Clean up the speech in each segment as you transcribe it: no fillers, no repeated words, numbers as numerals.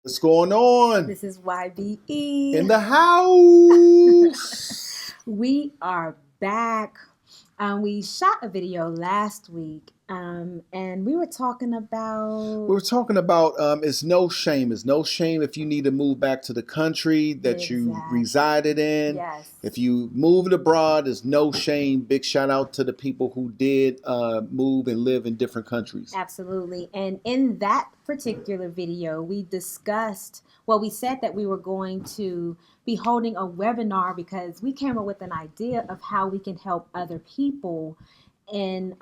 What's going on This is YBE. in the house? We are back. We shot a video last week, and we were talking about We're talking about it's no shame. It's no shame if you need to move back to the country that you exactly. resided in. Yes, If you moved abroad, there's no shame. Big shout out to the people who did move and live in different countries. absolutely. And in that particular video, we discussed, well, we said that we were going to be holding a webinar because we came up with an idea of how we can help other people and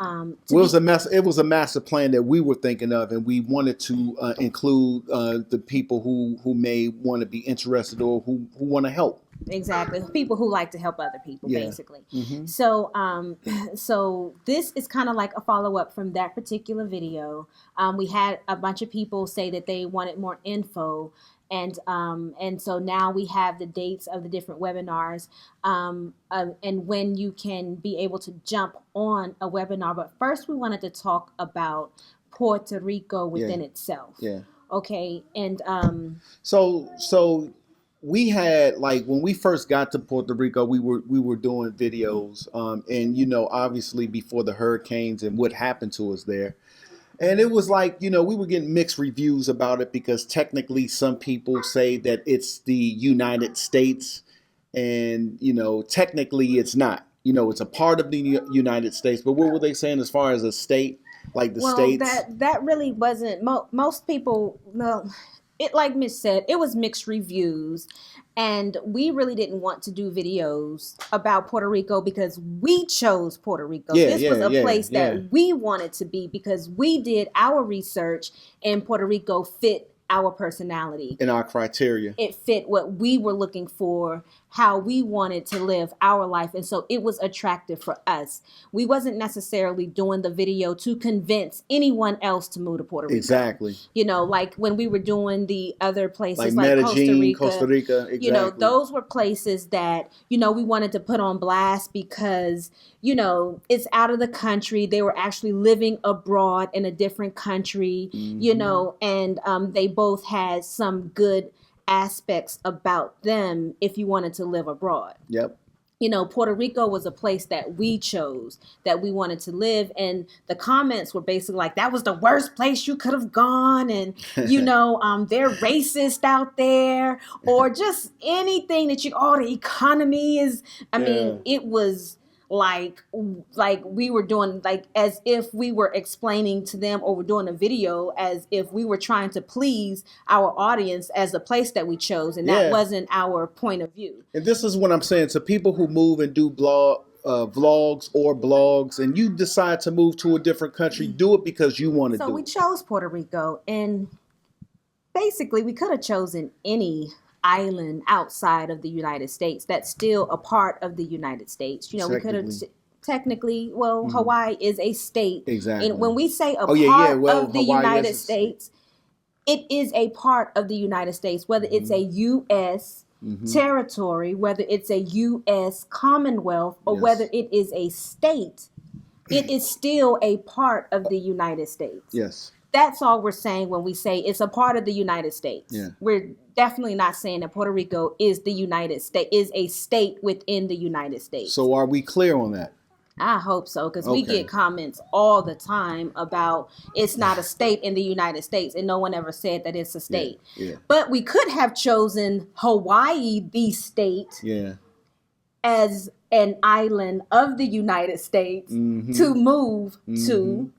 It was a master plan that we were thinking of, and we wanted to include the people who may want to be interested or who want to help. exactly people who like to help other people, Yeah. basically. Hmm. So this is kind of like a follow-up from that particular video. We had a bunch of people say that they wanted more info, and so now we have the dates of the different webinars, and when you can be able to jump on a webinar. But first we wanted to talk about Puerto Rico Yeah. within itself. Yeah. Okay. And So we had, like, when we first got to Puerto Rico, we were doing videos, and obviously before the hurricanes and what happened to us there. And it was like, we were getting mixed reviews about it because technically some people say that it's the United States, and technically it's not. It's a part of the United States, but what were they saying as far as a state, like the well, states? that really wasn't most people. No, it, like Mitch said, it was mixed reviews, and we really didn't want to do videos about Puerto Rico because we chose Puerto Rico. Yeah, This was yeah, a yeah, place yeah. that we wanted to be because we did our research, and Puerto Rico fit our personality. In our criteria. It fit what we were looking for, how we wanted to live our life, and so it was attractive for us. We wasn't necessarily doing the video to convince anyone else to move to Puerto Rico. Exactly. Like when we were doing the other places Like like Medellin, Costa Rica, exactly. those were places that we wanted to put on blast because it's out of the country. They were actually living abroad in a different country. And they both had some good aspects about them if you wanted to live abroad. Yep. Puerto Rico was a place that we chose, that we wanted to live. And the comments were basically like, that was the worst place you could have gone. And, they're racist out there, or just anything that the economy is. I mean, it was like we were doing, like, as if we were explaining to them, or we're doing a video as if we were trying to please our audience as the place that we chose, and that wasn't our point of view. And this is what I'm saying to people who move and do vlogs or blogs, and you decide to move to a different country, do it because you want to do it. So we chose Puerto Rico, and basically we could have chosen any island outside of the United States that's still a part of the United States. We could have technically, Hawaii is a state. Exactly. And when we say part of the Hawaii United States, it is a part of the United States, whether it's a U.S. territory, whether it's a U.S. Commonwealth, or whether it is a state, it is still a part of the United States. Yes. That's all we're saying when we say it's a part of the United States. Yeah. We're definitely not saying that Puerto Rico is the United States, is a state within the United States. So are we clear on that? I hope so, because we get comments all the time about it's not a state in the United States, and no one ever said that it's a state. Yeah. But we could have chosen Hawaii, the state, as an island of the United States to move to.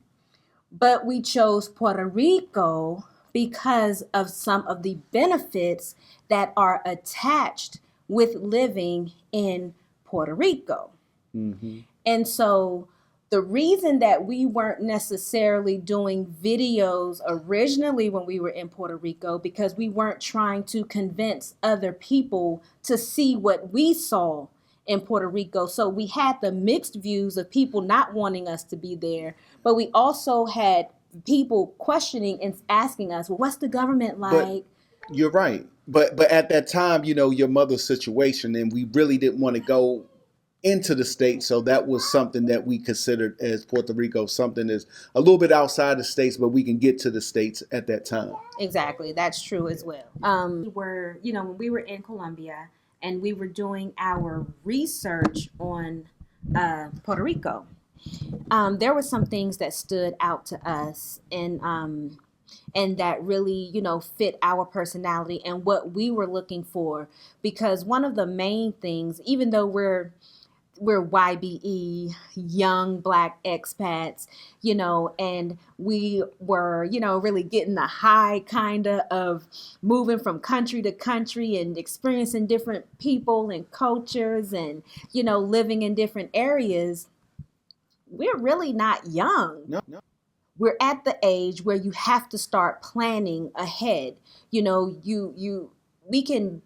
But we chose Puerto Rico because of some of the benefits that are attached with living in Puerto Rico. And so the reason that we weren't necessarily doing videos originally when we were in Puerto Rico, because we weren't trying to convince other people to see what we saw in Puerto Rico. So we had the mixed views of people not wanting us to be there, but we also had people questioning and asking us, well, what's the government like? But you're right. But at that time, your mother's situation, and we really didn't want to go into the state. So that was something that we considered as Puerto Rico, something that's a little bit outside the states, but we can get to the states at that time. Exactly. That's true as well. When we were in Colombia and we were doing our research on Puerto Rico, there were some things that stood out to us and that really, fit our personality and what we were looking for. Because one of the main things, even though we're YBE, young Black expats, and we were, really getting the high kind of moving from country to country and experiencing different people and cultures and, living in different areas. We're really not young. No. We're at the age where you have to start planning ahead. We can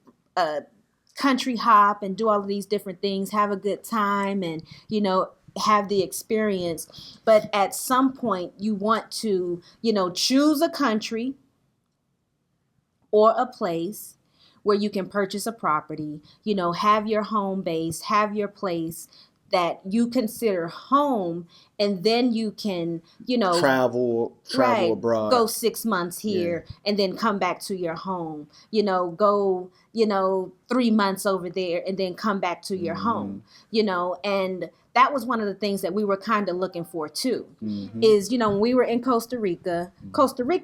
country hop and do all of these different things, have a good time and, have the experience. But at some point you want to, choose a country or a place where you can purchase a property, have your home base, have your place that you consider home, and then you can, travel right, abroad. Go 6 months here and then come back to your home. Go 3 months over there and then come back to your home. And that was one of the things that we were kind of looking for too. Is when we were in Costa Rica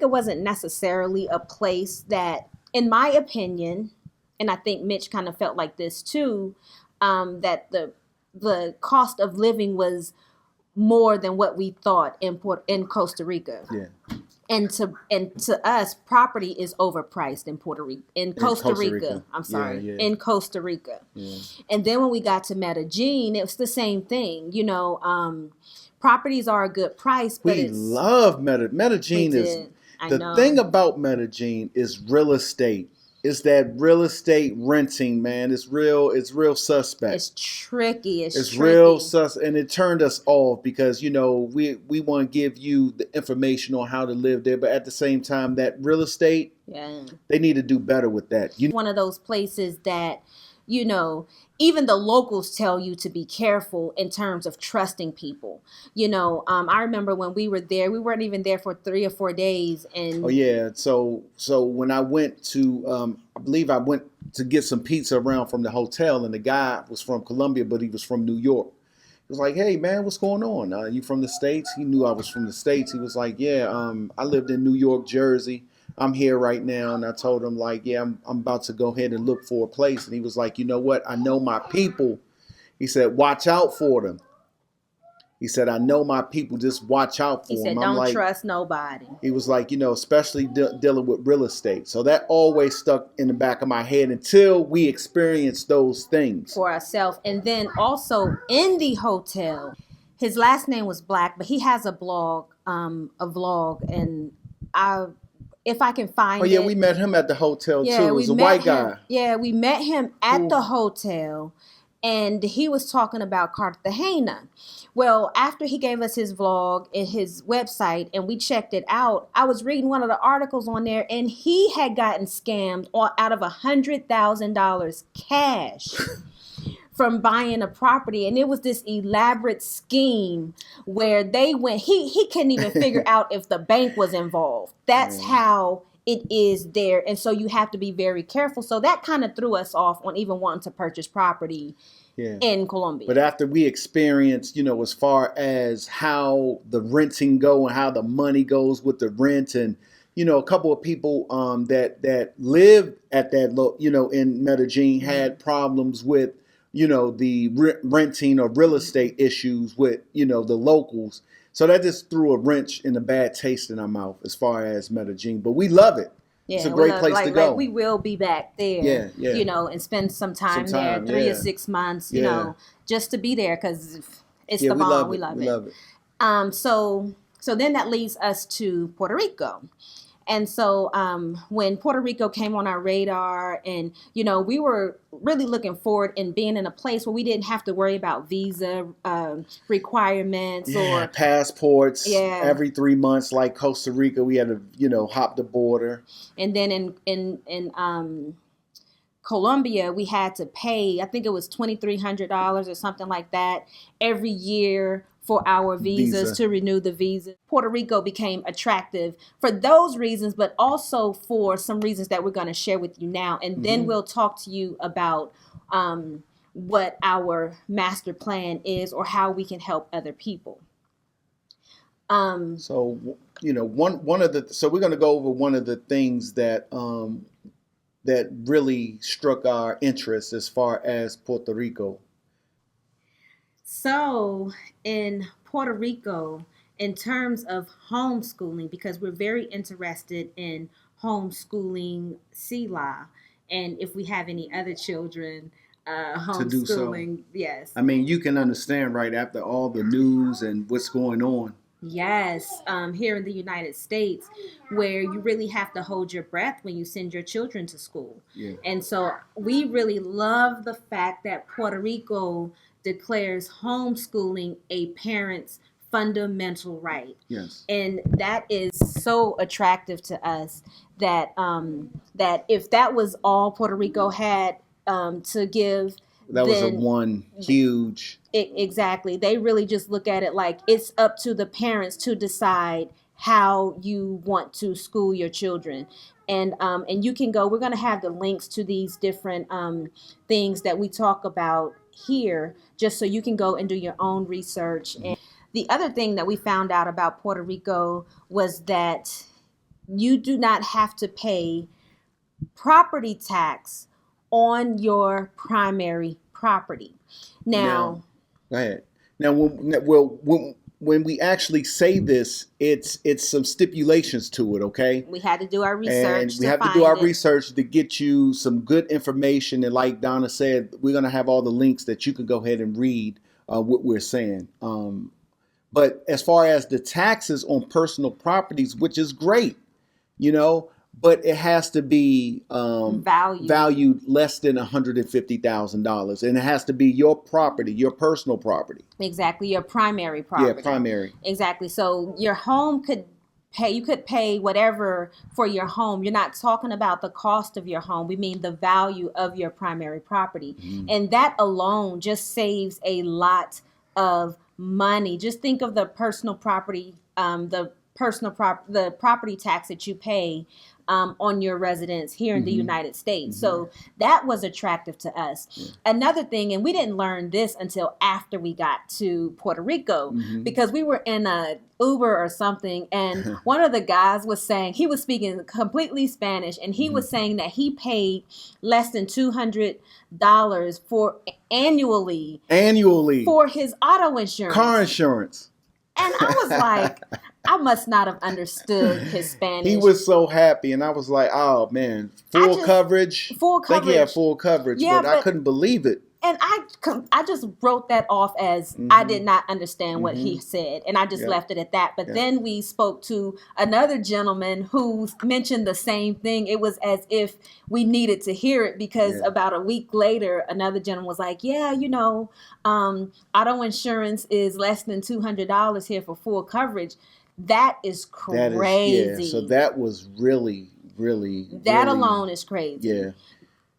wasn't necessarily a place that, in my opinion, and I think Mitch kind of felt like this too, that the cost of living was more than what we thought in Costa Rica. Yeah. And to us, property is overpriced in Costa Rica. I'm sorry, in Costa Rica. Yeah. And then when we got to Medellin, it was the same thing. Properties are a good price, but we love Medellin. The thing about Medellin is real estate. It's that real estate renting, man. It's real suspect. It's tricky. It's real sus, and it turned us off because we want to give you the information on how to live there, but at the same time, that real estate, they need to do better with that. One of those places that even the locals tell you to be careful in terms of trusting people. I remember when we were there, we weren't even there for 3 or 4 days. And so when I went to, I believe I went to get some pizza around from the hotel, and the guy was from Colombia, but he was from New York. He was like, "Hey man, what's going on? You from the States?" He knew I was from the States. He was like, "Yeah, I lived in New York, Jersey. I'm here right now." And I told him I'm about to go ahead and look for a place. And he was like, "You know what? I know my people." He said, "Watch out for them." He said, "I know my people. Just watch out for them." He said, "Don't trust nobody." He was like, especially dealing with real estate. So that always stuck in the back of my head until we experienced those things for ourselves. And then also in the hotel, his last name was Black, but he has a vlog, and if I can find it. We met him at the hotel too. He was a white guy. Yeah, we met him at the hotel, and he was talking about Cartagena. Well, after he gave us his vlog and his website and we checked it out, I was reading one of the articles on there, and he had gotten scammed out of $100,000 cash from buying a property. And it was this elaborate scheme where they went, he couldn't even figure out if the bank was involved. That's how it is there. And so you have to be very careful. So that kind of threw us off on even wanting to purchase property in Colombia. But after we experienced, as far as how the renting go and how the money goes with the rent, and a couple of people that lived at that in Medellin had problems with the renting or real estate issues with the locals. So that just threw a wrench in a bad taste in our mouth as far as Medellin. But we love it. Yeah, it's a great place to go. We will be back there, and spend some time there, 3 or 6 months, just to be there, because it's the bomb. We love it. So then that leads us to Puerto Rico. And so when Puerto Rico came on our radar, and, we were really looking forward in being in a place where we didn't have to worry about visa requirements or passports every 3 months, like Costa Rica. We had to, hop the border. And then in Colombia, we had to pay, I think it was $2,300 or something like that every year for our visas to renew the visa. Puerto Rico became attractive for those reasons, but also for some reasons that we're going to share with you now. And then we'll talk to you about what our master plan is or how we can help other people. So, one of the, so we're going to go over one of the things that that really struck our interest as far as Puerto Rico. So in Puerto Rico, in terms of homeschooling, because we're very interested in homeschooling Sila, and if we have any other children, homeschooling, to do so. Yes. I mean, you can understand right after all the news and what's going on. Yes, here in the United States, where you really have to hold your breath when you send your children to school. Yeah. And so we really love the fact that Puerto Rico declares homeschooling a parent's fundamental right. Yes. And that is so attractive to us that that if that was all Puerto Rico had to give, that was a one huge. Exactly. They really just look at it like it's up to the parents to decide how you want to school your children. And you can go, we're going to have the links to these different things that we talk about here, just so you can go and do your own research. And the other thing that we found out about Puerto Rico was that you do not have to pay property tax on your primary property. Now, go ahead. Now, when we actually say this, it's some stipulations to it, okay? We had to do our research. And we have to do our research to get you some good information. And like Donna said, we're going to have all the links that you can go ahead and read what we're saying. But as far as the taxes on personal properties, which is great, but it has to be valued less than $150,000, and it has to be your property, your personal property. Exactly, your primary property. Yeah, primary. Exactly. So your home you could pay whatever for your home. You're not talking about the cost of your home. We mean the value of your primary property, and that alone just saves a lot of money. Just think of the personal property, the property tax that you pay on your residence here in the United States. So that was attractive to us. Yeah. Another thing, and we didn't learn this until after we got to Puerto Rico, because we were in a Uber or something, and one of the guys was saying, he was speaking completely Spanish, and he was saying that he paid less than $200 annually for his auto insurance. Car insurance. And I was like, I must not have understood his Spanish. He was so happy, and I was like, oh, man, full coverage. Full coverage. I think he had full coverage, but I couldn't believe it. And I just wrote that off as I did not understand what he said, and I just left it at that. But then we spoke to another gentleman who mentioned the same thing. It was as if we needed to hear it, because about a week later, another gentleman was like, auto insurance is less than $200 here for full coverage. That is crazy. So that was really, really, that alone is crazy. Yeah.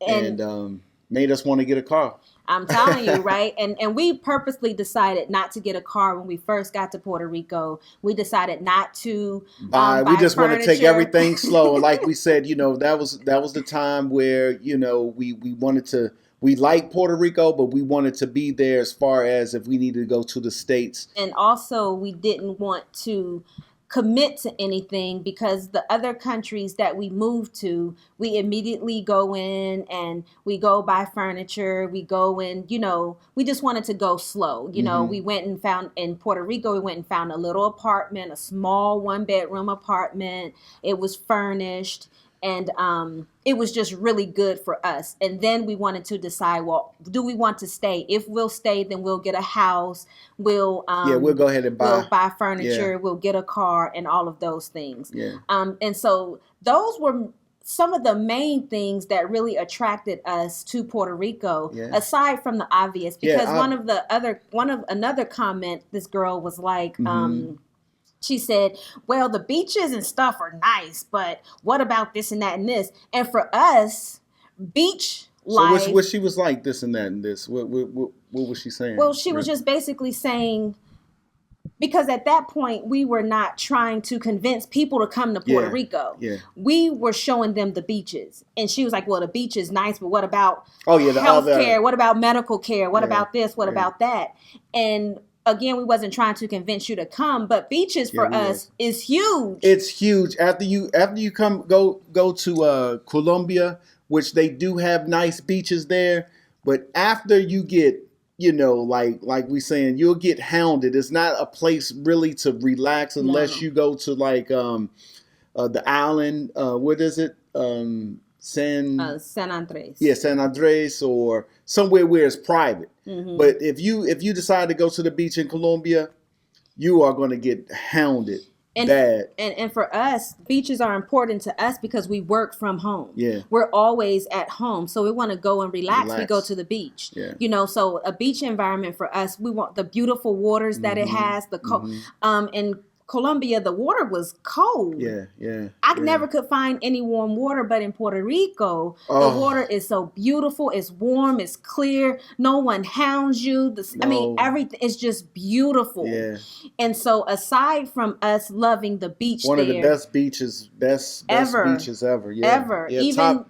And made us want to get a car. I'm telling you, right? And we purposely decided not to get a car when we first got to Puerto Rico. We decided not to buy we just furniture. Want to take everything slow. Like we said, that was the time where, we wanted to, we liked Puerto Rico, but we wanted to be there as far as if we needed to go to the States. And also we didn't want to commit to anything, because the other countries that we moved to, we immediately go in and we go buy furniture. We go in, we just wanted to go slow. We went and found in Puerto Rico, we went and found a little apartment, a small 1-bedroom apartment. It was furnished. And it was just really good for us. And then we wanted to decide, well, do we want to stay? If we'll stay, then we'll get a house. We'll go ahead and buy furniture. Yeah. We'll get a car and all of those things. Yeah. And so those were some of the main things that really attracted us to Puerto Rico, aside from the obvious. Because another comment, this girl was like, she said, well, the beaches and stuff are nice, but what about this and that and this? And for us, beach life. So what she was like this and that and this. What was she saying? Well, she was just basically saying, because at that point we were not trying to convince people to come to Puerto Rico. Yeah. We were showing them the beaches. And she was like, well, the beach is nice, but what about the health care? What about medical care? What about this? What about that? And again, we wasn't trying to convince you to come, but beaches for us is huge. It's huge. After you go to Colombia, which they do have nice beaches there, but after you get, like we saying, you'll get hounded. It's not a place really to relax unless you go to like the island. What is it? San Andres. Yeah, San Andres, or somewhere where it's private. But if you decide to go to the beach in Colombia, you are going to get hounded. Bad. And for us, beaches are important to us because we work from home. Yeah. We're always at home. So we want to go and relax. We go to the beach. Yeah. So a beach environment for us, we want the beautiful waters that it has, and Colombia, the water was cold. I never could find any warm water, but in Puerto Rico, the water is so beautiful. It's warm. It's clear. No one hounds you. I mean, everything is just beautiful. Yeah. And so, aside from us loving the beach, one of the best beaches ever. Yeah. Ever. Yeah, even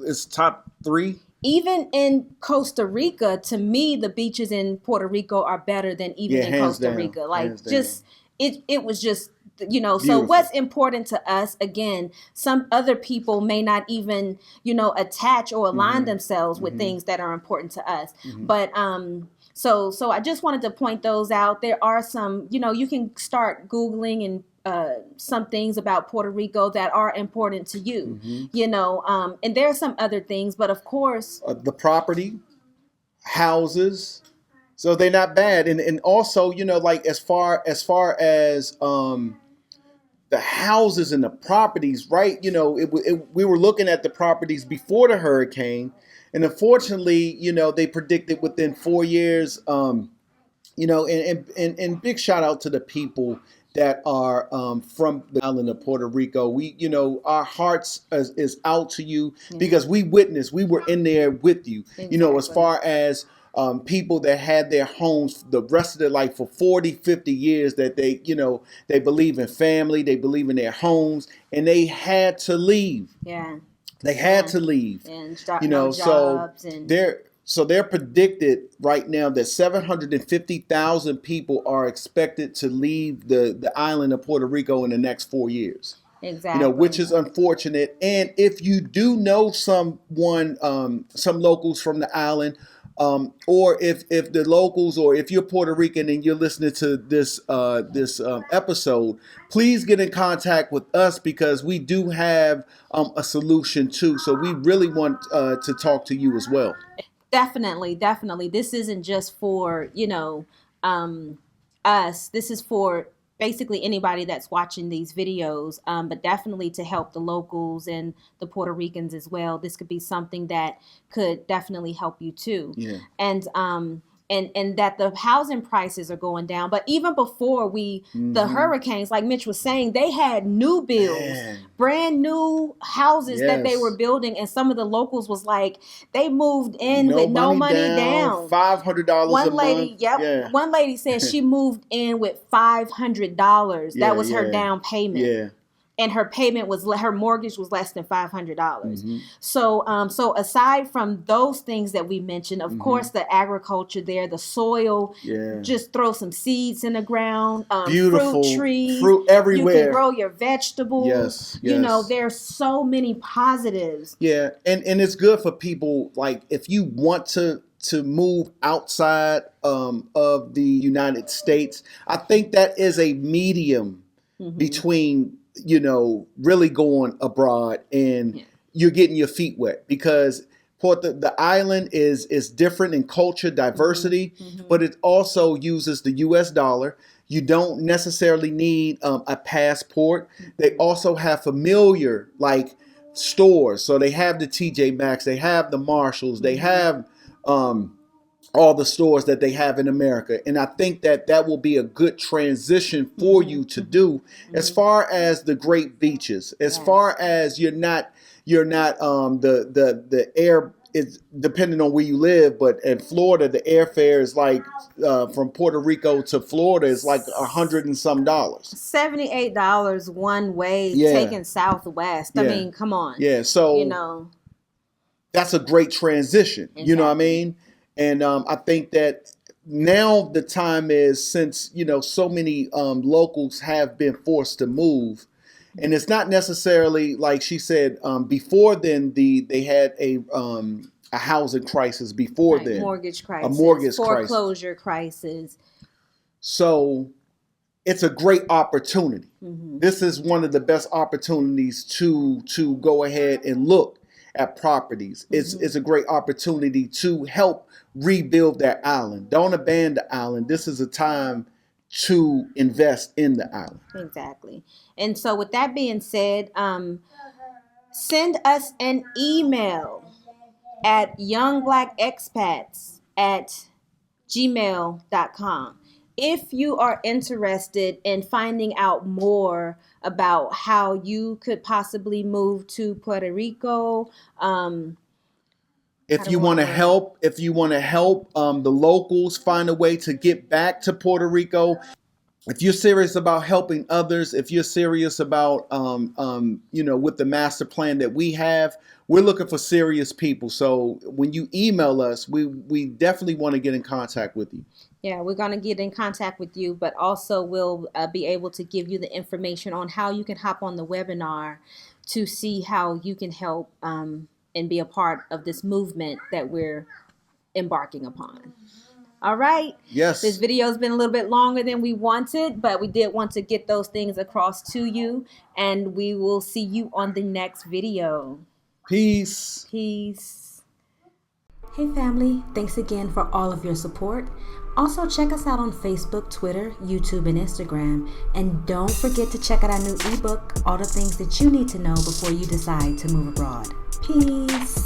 it's top 3. Even in Costa Rica, to me, the beaches in Puerto Rico are better than even in Costa Rica. Like, just. It was just, Beautiful. So what's important to us, again, some other people may not even, attach or align themselves with things that are important to us. But so I just wanted to point those out. There are some, you can start Googling and some things about Puerto Rico that are important to you, and there are some other things, but of course. The property, houses. So they're not bad, and also like as far as the houses and the properties, right? We were looking at the properties before the hurricane, and unfortunately, they predicted within 4 years. And big shout out to the people that are from the island of Puerto Rico. We, our hearts is out to you because we were in there with you. Exactly. As far as people that had their homes the rest of their life for 40, 50 years, that they believe in family, they believe in their homes, and they had to leave. Yeah. They had to leave. And so they're predicted right now that 750,000 people are expected to leave the island of Puerto Rico in the next 4 years. Exactly. Which is unfortunate. And if you do know some locals from the island, or if the locals, or if you're Puerto Rican and you're listening to this episode, please get in contact with us because we do have a solution too. So we really want to talk to you as well. Definitely. This isn't just for us. This is for basically anybody that's watching these videos, but definitely to help the locals and the Puerto Ricans as well. This could be something that could definitely help you too. Yeah. And that the housing prices are going down. But even before the hurricanes, like Mitch was saying, they had new builds, brand new houses that they were building. And some of the locals was like, they moved in with no money down. $500 One lady, one lady said she moved in with $500. That was her down payment. Yeah. And her mortgage was less than $500. So aside from those things that we mentioned, of course, the agriculture there, the soil, just throw some seeds in the ground, beautiful fruit trees, fruit everywhere. You can grow your vegetables. Yes. There's so many positives. Yeah, and it's good for people, like if you want to move outside of the United States. I think that is a medium between really going abroad and you're getting your feet wet, because the island is different in culture, diversity, but it also uses the US dollar. You don't necessarily need a passport. They also have familiar like stores. So they have the TJ Maxx, they have the Marshalls, they have all the stores that they have in America. And I think that will be a good transition for you to do, as far as the great beaches, as far as you're not the it's depending on where you live, but in Florida, the airfare is like from Puerto Rico to Florida is like $100 and some. $78 one way, taking Southwest. I mean, come on. Yeah, so that's a great transition. Exactly. You know what I mean? And I think that now the time is, since so many locals have been forced to move. And it's not necessarily like she said before then. They had a housing crisis before then, mortgage crisis, a mortgage foreclosure crisis. So it's a great opportunity. Mm-hmm. This is one of the best opportunities to go ahead and look at properties. Mm-hmm. It's a great opportunity to help rebuild that island. Don't abandon the island. This is a time to invest in the island. Exactly. And so with that being said, send us an email at youngblackexpats@gmail.com if you are interested in finding out more about how you could possibly move to Puerto Rico. If you want to help, the locals find a way to get back to Puerto Rico. If you're serious about helping others, if you're serious about, with the master plan that we have, we're looking for serious people. So when you email us, we definitely want to get in contact with you. Yeah, we're going to get in contact with you, but also we'll be able to give you the information on how you can hop on the webinar to see how you can help and be a part of this movement that we're embarking upon. All right. Yes. This video has been a little bit longer than we wanted, but we did want to get those things across to you, and we will see you on the next video. Peace. Peace. Hey family, thanks again for all of your support. Also check us out on Facebook, Twitter, YouTube, and Instagram. And don't forget to check out our new ebook, All the Things That You Need to Know Before You Decide to Move Abroad. Peace.